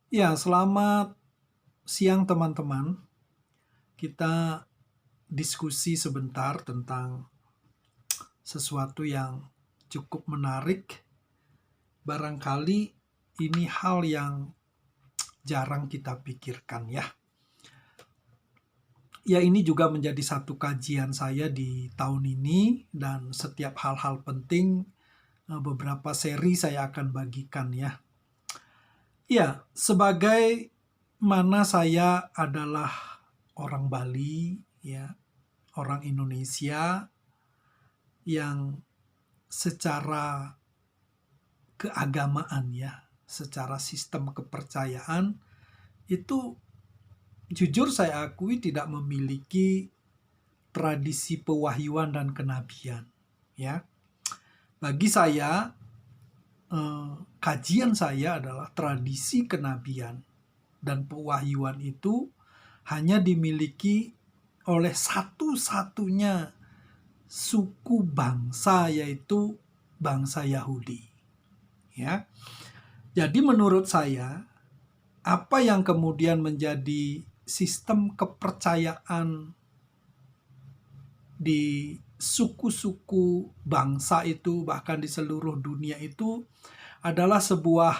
Ya, selamat siang teman-teman. Kita diskusi sebentar tentang sesuatu yang cukup menarik. Barangkali ini hal yang jarang kita pikirkan ya. Ya, ini juga menjadi satu kajian saya di tahun ini dan setiap hal-hal penting beberapa seri saya akan bagikan ya. Ya, sebagai mana saya adalah orang Bali ya, orang Indonesia yang secara keagamaan ya, secara sistem kepercayaan itu jujur saya akui tidak memiliki tradisi pewahyuan dan kenabian ya. Bagi saya kajian saya adalah tradisi kenabian dan pewahyuan itu hanya dimiliki oleh satu-satunya suku bangsa, yaitu bangsa Yahudi ya. Jadi menurut saya, apa yang kemudian menjadi sistem kepercayaan di suku-suku bangsa itu, bahkan di seluruh dunia itu, adalah sebuah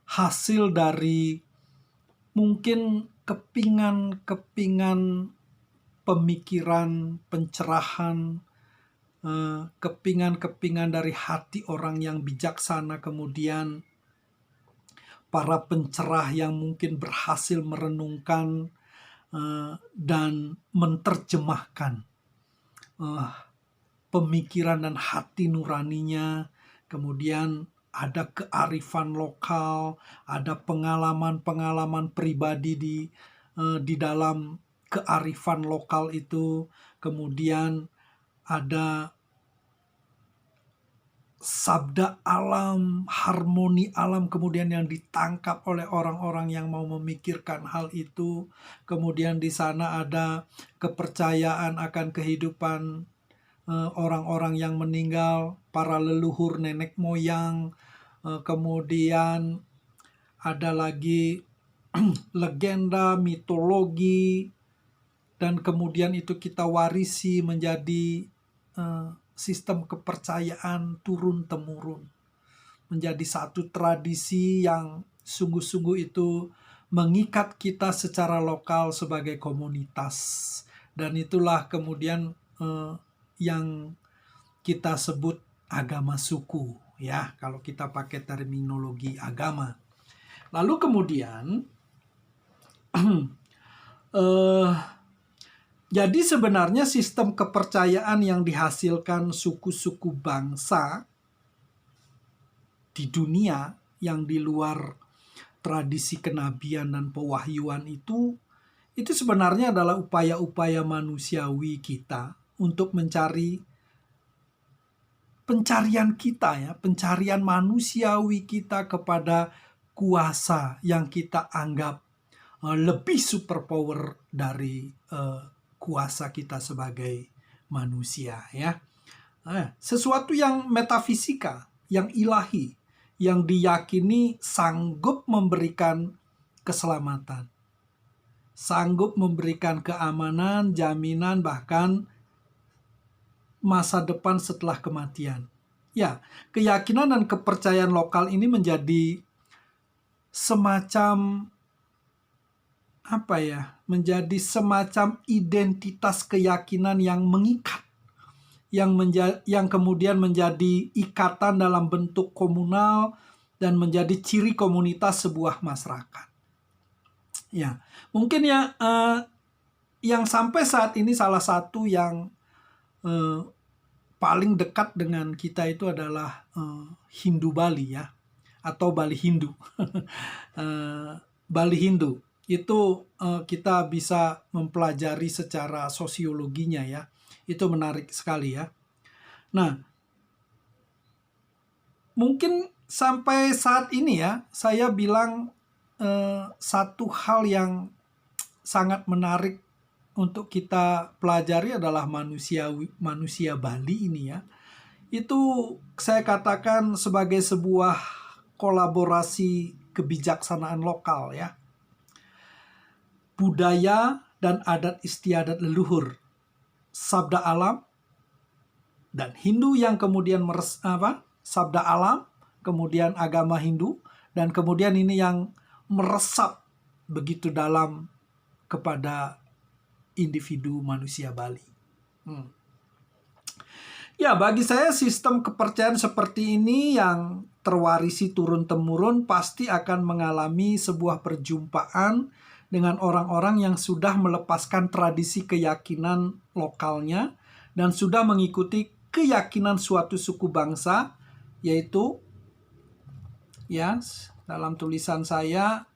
hasil dari mungkin kepingan-kepingan pemikiran, pencerahan, kepingan-kepingan dari hati orang yang bijaksana, kemudian para pencerah yang mungkin berhasil merenungkan dan menerjemahkan pemikiran dan hati nuraninya. Kemudian ada kearifan lokal, ada pengalaman-pengalaman pribadi di dalam kearifan lokal itu. Kemudian ada sabda alam, harmoni alam kemudian yang ditangkap oleh orang-orang yang mau memikirkan hal itu. Kemudian di sana ada kepercayaan akan kehidupan orang-orang yang meninggal, para leluhur nenek moyang. Kemudian ada lagi legenda, mitologi, dan kemudian itu kita warisi menjadi sistem kepercayaan turun-temurun, menjadi satu tradisi yang sungguh-sungguh itu mengikat kita secara lokal sebagai komunitas. Dan itulah kemudian yang kita sebut agama suku ya, kalau kita pakai terminologi agama. Lalu kemudian jadi sebenarnya sistem kepercayaan yang dihasilkan suku-suku bangsa di dunia yang di luar tradisi kenabian dan pewahyuan itu sebenarnya adalah upaya-upaya manusiawi kita untuk mencari pencarian kita ya, pencarian manusiawi kita kepada kuasa yang kita anggap lebih superpower dari kuasa kita sebagai manusia ya. Sesuatu yang metafisika, yang ilahi, yang diyakini sanggup memberikan keselamatan, sanggup memberikan keamanan, jaminan, bahkan masa depan setelah kematian. Ya, keyakinan dan kepercayaan lokal ini menjadi semacam apa ya? Menjadi semacam identitas keyakinan yang mengikat, yang kemudian menjadi ikatan dalam bentuk komunal dan menjadi ciri komunitas sebuah masyarakat. Ya, mungkin ya yang sampai saat ini salah satu yang paling dekat dengan kita itu adalah Hindu Bali ya, atau Bali Hindu. Bali Hindu itu kita bisa mempelajari secara sosiologinya ya. Itu menarik sekali ya. Nah, mungkin sampai saat ini ya, saya bilang satu hal yang sangat menarik untuk kita pelajari adalah manusia Bali ini ya. Itu saya katakan sebagai sebuah kolaborasi kebijaksanaan lokal ya. Budaya dan adat istiadat leluhur, sabda alam, dan Hindu yang kemudian sabda alam, kemudian agama Hindu, dan kemudian ini yang meresap begitu dalam kepada individu manusia Bali. Ya, bagi saya sistem kepercayaan seperti ini yang terwarisi turun-temurun pasti akan mengalami sebuah perjumpaan dengan orang-orang yang sudah melepaskan tradisi keyakinan lokalnya dan sudah mengikuti keyakinan suatu suku bangsa, yaitu ya dalam tulisan saya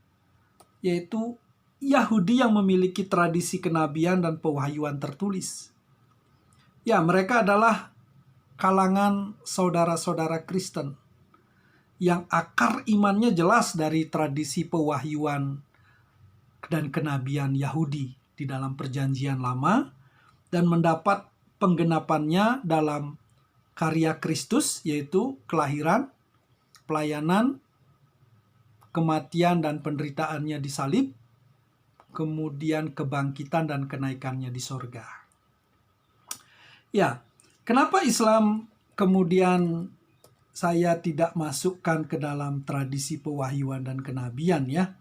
yaitu Yahudi yang memiliki tradisi kenabian dan pewahyuan tertulis. Ya, mereka adalah kalangan saudara-saudara Kristen yang akar imannya jelas dari tradisi pewahyuan dan kenabian Yahudi di dalam Perjanjian Lama dan mendapat penggenapannya dalam karya Kristus, yaitu kelahiran, pelayanan, kematian dan penderitaannya di salib, kemudian kebangkitan dan kenaikannya di sorga. Ya, kenapa Islam kemudian saya tidak masukkan ke dalam tradisi pewahyuan dan kenabian ya?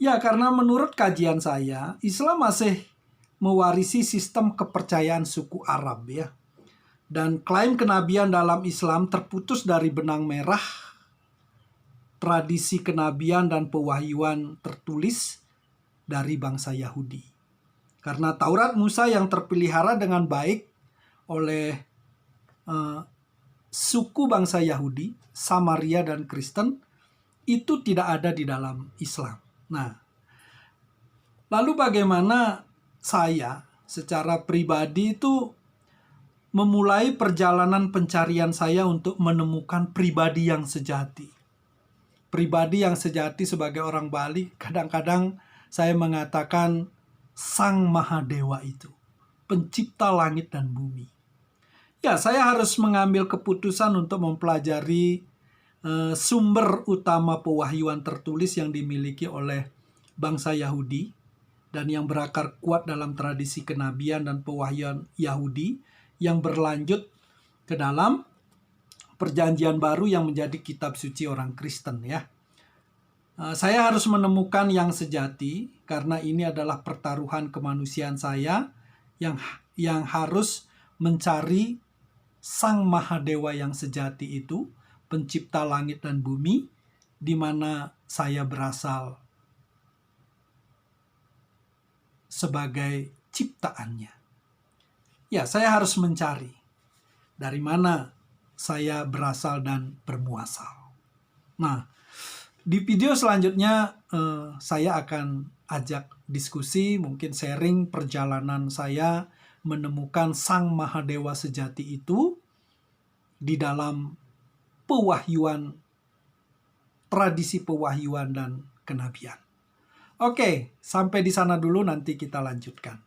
Ya, karena menurut kajian saya, Islam masih mewarisi sistem kepercayaan suku Arab ya. Dan klaim kenabian dalam Islam terputus dari benang merah tradisi kenabian dan pewahyuan tertulis dari bangsa Yahudi. Karena Taurat Musa yang terpelihara dengan baik oleh suku bangsa Yahudi, Samaria dan Kristen itu tidak ada di dalam Islam. Nah, lalu bagaimana saya secara pribadi itu memulai perjalanan pencarian saya untuk menemukan pribadi yang sejati. Pribadi yang sejati sebagai orang Bali, kadang-kadang saya mengatakan Sang Mahadewa itu, pencipta langit dan bumi. Ya, saya harus mengambil keputusan untuk mempelajari sumber utama pewahyuan tertulis yang dimiliki oleh bangsa Yahudi dan yang berakar kuat dalam tradisi kenabian dan pewahyuan Yahudi yang berlanjut ke dalam Perjanjian Baru yang menjadi kitab suci orang Kristen ya. Saya harus menemukan yang sejati karena ini adalah pertaruhan kemanusiaan saya yang harus mencari Sang Mahadewa yang sejati itu, pencipta langit dan bumi, di mana saya berasal sebagai ciptaannya. Ya, saya harus mencari dari mana saya berasal dan bermuasal. Nah, di video selanjutnya saya akan ajak diskusi, mungkin sharing perjalanan saya menemukan Sang Mahadewa sejati itu di dalam pewahyuan, tradisi pewahyuan dan kenabian. Oke, sampai di sana dulu, nanti kita lanjutkan.